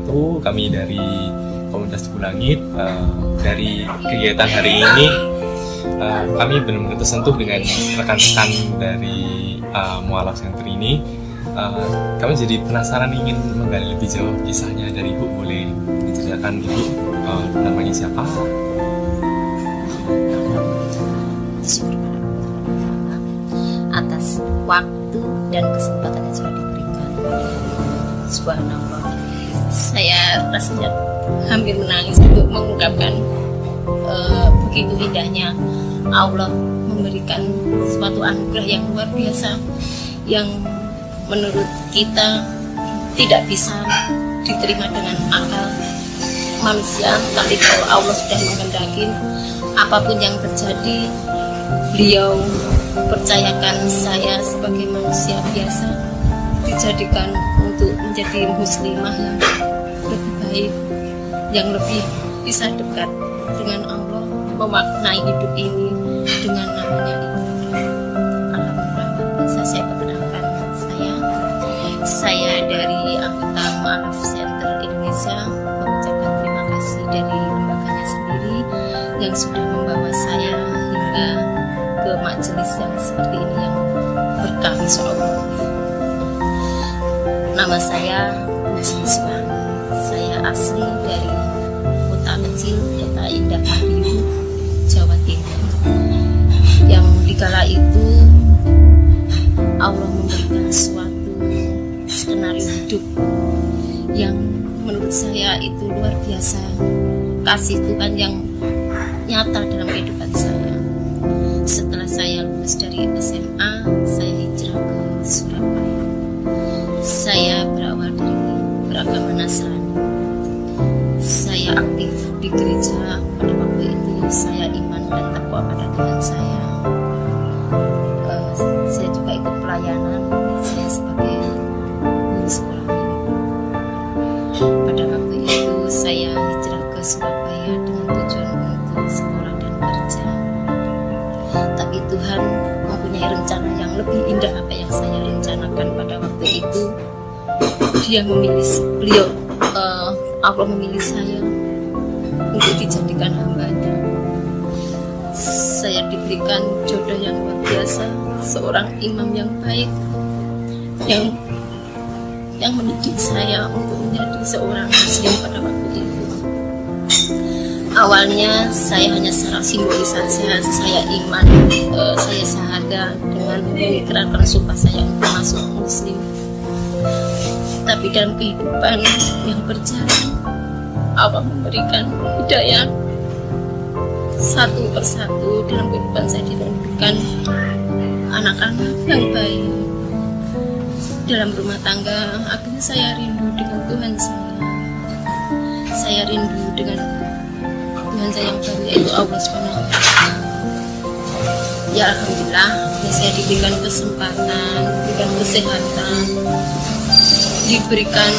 wabarakatuh. Kami dari Komunitas Teguh Langit. Dari kegiatan hari ini kami benar-benar tersentuh dengan rekan-rekan dari Mualaf Center ini. Kami jadi penasaran ingin menggali lebih jauh kisahnya dari Ibu. Boleh diceritakan Ibu namanya siapa? Atas waktu dan kesempatan yang sudah diberikan. Subhanallah, saya rasanya hampir menangis untuk mengungkapkan begitu indahnya Allah memberikan suatu anugerah yang luar biasa, yang menurut kita tidak bisa diterima dengan akal manusia. Tapi kalau Allah sudah menghendaki, apapun yang terjadi, beliau percayakan saya sebagai manusia biasa dijadikan untuk menjadi muslimah yang lebih baik, yang lebih bisa dekat dengan Allah, memaknai hidup ini dengan namanya ibadah. Alhamdulillah, bisa saya perkenalkan, saya dari anggota Mualaf Center Indonesia mengucapkan terima kasih dari lembaganya sendiri yang sudah membawa saya hingga ke majelis yang seperti ini yang berkah insyaallah. Nama saya Puji Iswa. Saya asli dari kota kecil, kota Indah Madiun, Jawa Timur. Yang dikala itu Allah memberikan suatu skenario hidup yang menurut saya itu luar biasa, kasih Tuhan yang nyata dalam kehidupan saya. Setelah saya lulus dari SMA, saya hijrah ke Surabaya. Saya berawal dari beragama Nasrani. Saya aktif di gereja pada waktu itu. Saya iman dan takwa pada Tuhan saya. Saya juga ikut pelayanan. Saya sebagai guru sekolah minggu. Pada waktu itu saya hijrah ke Surabaya dengan tujuan untuk sekolah dan kerja. Tapi Tuhan mempunyai rencana yang lebih indah apa yang saya rencanakan pada waktu itu. Dia memilih Allah memilih saya untuk dijadikan hambanya. Saya diberikan jodoh yang luar biasa, seorang imam yang baik yang mendidik saya untuk menjadi seorang muslim pada waktu itu. Awalnya saya hanya secara simbolis saja, saya iman, saya syahadah dengan mengikrarkan sumpah saya untuk masuk muslim. Tapi dalam kehidupan yang berjalan, Allah memberikan hidayah satu persatu dalam kehidupan saya, diberikan anak-anak yang baik dalam rumah tangga. Akhirnya saya rindu dengan Tuhan saya rindu dengan Tuhan saya yang baru, yaitu Allah Subhanahu wa Ta'ala. Ya alhamdulillah, saya diberikan kesempatan, diberikan kesehatan, diberikan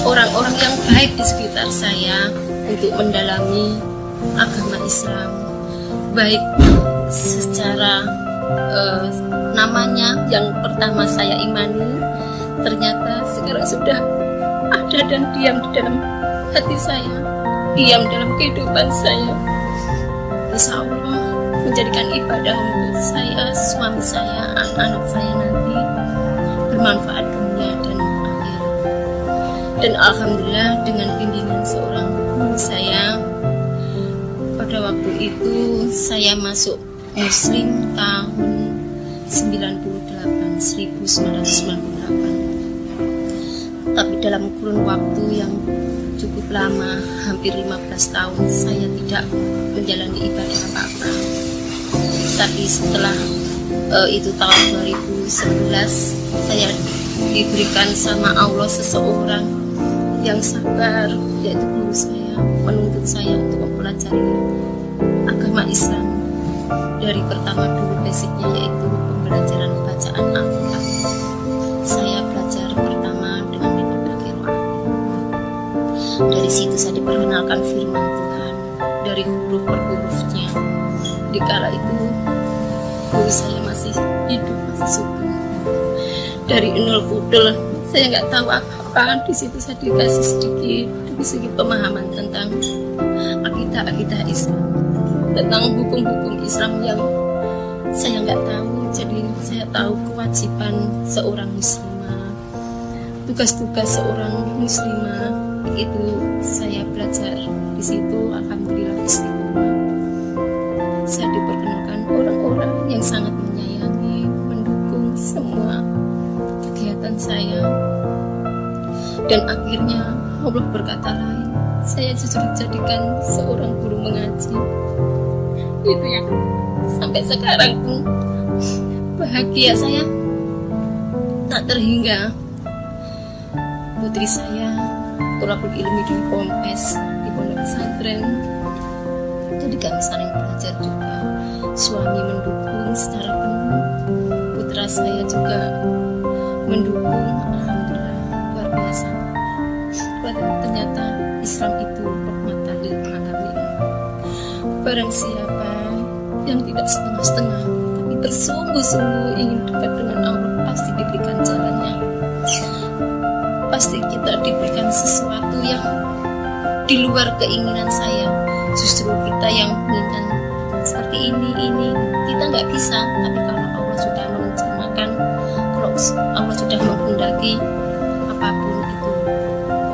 orang-orang yang baik di sekitar saya untuk mendalami agama Islam, baik secara namanya yang pertama saya imani, ternyata sekarang sudah ada dan diam di dalam hati saya, diam dalam kehidupan saya. Insya Allah menjadikan ibadah untuk saya, suami saya, anak-anak saya nanti bermanfaat dunia dan akhirat. Dan alhamdulillah dengan bimbingan seorang guru saya, pada waktu itu saya masuk muslim tahun 1998. Tapi dalam kurun waktu yang cukup lama, hampir 15 tahun, saya tidak menjalani ibadah apa-apa. Tapi setelah itu tahun 2011, saya diberikan sama Allah seseorang yang sabar, yaitu guru saya, menuntut saya untuk mempelajari agama Islam dari pertama dulu basicnya, yaitu pembelajaran bacaan Al-Quran. Saya belajar pertama dengan metode qiraat. Dari situ saya diperkenalkan firman Tuhan dari huruf per hurufnya. Di kala itu guru saya masih hidup, masih sugeng. Dari nol kudel saya nggak tahu apa-apa. Di situ saya dikasih sedikit pemahaman tentang akidah Islam, tentang hukum-hukum Islam yang saya nggak tahu. Jadi saya tahu kewajiban seorang muslimah, tugas-tugas seorang muslimah, itu saya belajar di situ. Alhamdulillah istiqomah. Saya diperkenalkan orang-orang yang sangat menyayangi, mendukung semua kegiatan saya. Dan akhirnya Allah berkata lain, saya justru dijadikan seorang guru mengaji. Itu yang sampai sekarang pun bahagia saya tak terhingga. Putri saya tolakul ilmi di Pompes, di pondok pesantren. Jadi kami saling belajar juga. Suami mendukung secara penuh, putra saya juga mendukung. Alhamdulillah, luar biasa. Ternyata Islam itu rahmatan lil alamin. Barang siapa yang tidak setengah-setengah tapi bersungguh-sungguh ingin dekat dengan Allah, pasti diberikan jalannya. Pasti kita diberikan sesuatu yang di luar keinginan saya. Justru kita yang menginginkan seperti ini kita nggak bisa. Tapi kalau Allah sudah merencanakan, kalau Allah sudah menghendaki, apapun itu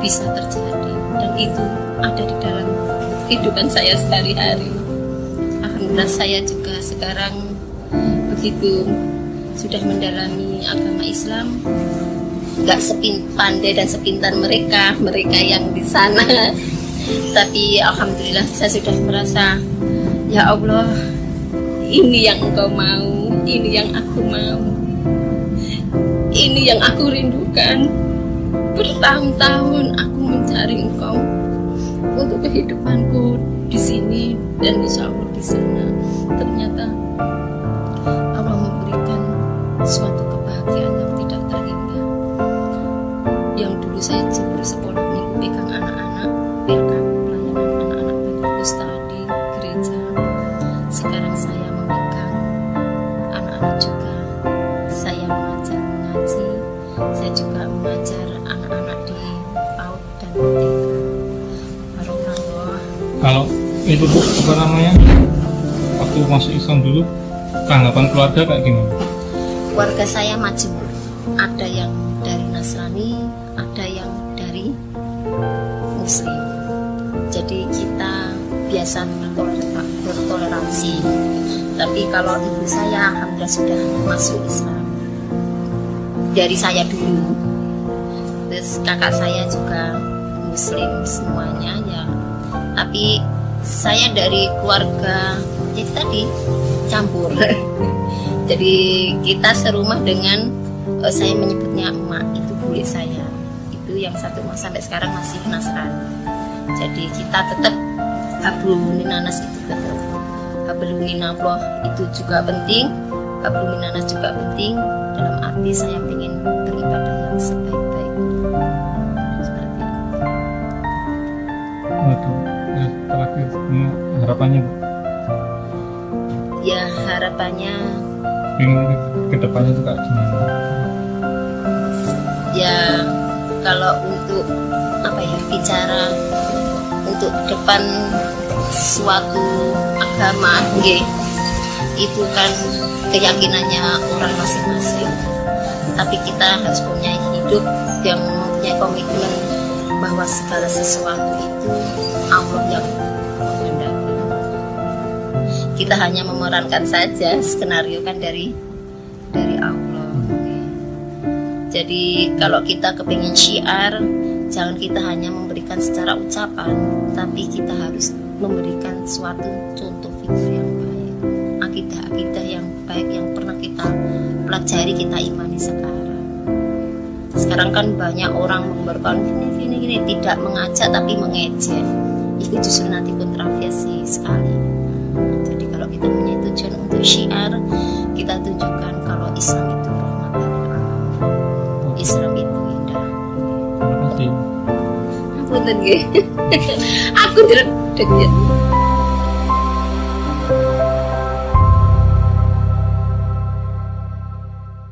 bisa terjadi. Dan itu ada di dalam kehidupan saya sehari-hari. Alhamdulillah saya juga sekarang begitu sudah mendalami agama Islam, nggak sepandai dan sepintar mereka yang di sana. Tapi alhamdulillah saya sudah merasa, ya Allah, ini yang Engkau mau, ini yang aku mau, ini yang aku rindukan. Bertahun-tahun aku mencari Engkau untuk kehidupanku di sini dan insya Allah di sana. Ternyata Allah memberikan suatu kebahagiaan yang tidak terhingga. Yang dulu saya bersekolah minggu pegang anak-anak, pegang pelayanan anak-anak berpustakaan di gereja. Sekarang saya memegang anak-anak juga. Saya mengajar mengaji. Saya juga mengajar anak-anak di PAUD dan TK. Barokallah. Kalau itu Bu, apa namanya, waktu masuk Islam dulu, tanggapan keluarga kayak gimana? Keluarga saya majemuk. Ada yang dari Nasrani, ada yang dari Muslim. Jadi kita biasa bertoleransi. Tapi kalau ibu saya alhamdulillah sudah masuk Islam dari saya dulu. Terus kakak saya juga Muslim semuanya ya. Tapi saya dari keluarga itu tadi campur. Jadi kita serumah dengan saya menyebutnya emak, itu bule saya. Itu yang satu sampai sekarang masih Nasrani. Jadi kita tetap hablum minanas itu tetap. Hablum minallah itu juga penting. Hablum minanas juga penting. Dalam arti saya ingin beribadah yang sebaik-baiknya. Seperti itu. Waduh, terakhir harapannya Bu? Ya harapannya Ingin ke depannya itu kayak gimana? ya kalau untuk apa ya, bicara untuk depan suatu agama itu kan keyakinannya orang masing-masing. Tapi kita harus punya hidup yang punya komitmen bahwa segala sesuatu itu Allah yang menghendaki. Kita hanya memerankan saja skenario kan dari Allah. Jadi kalau kita kepingin syiar, jangan kita hanya memberikan secara ucapan, tapi kita harus memberikan suatu contoh figur yang baik, akidah-akidah yang baik yang pernah kita pelajari, kita imani sekarang. Sekarang kan banyak orang memberikan gini, tidak mengajak tapi mengejek. Itu justru nanti kontroversi sekali. Jadi kalau kita punya tujuan untuk syiar, kita tunjukkan kalau Islam itu rahmatan lil alamin. Islam itu indah. Terima kasih. Ampun nggih. Aku tidak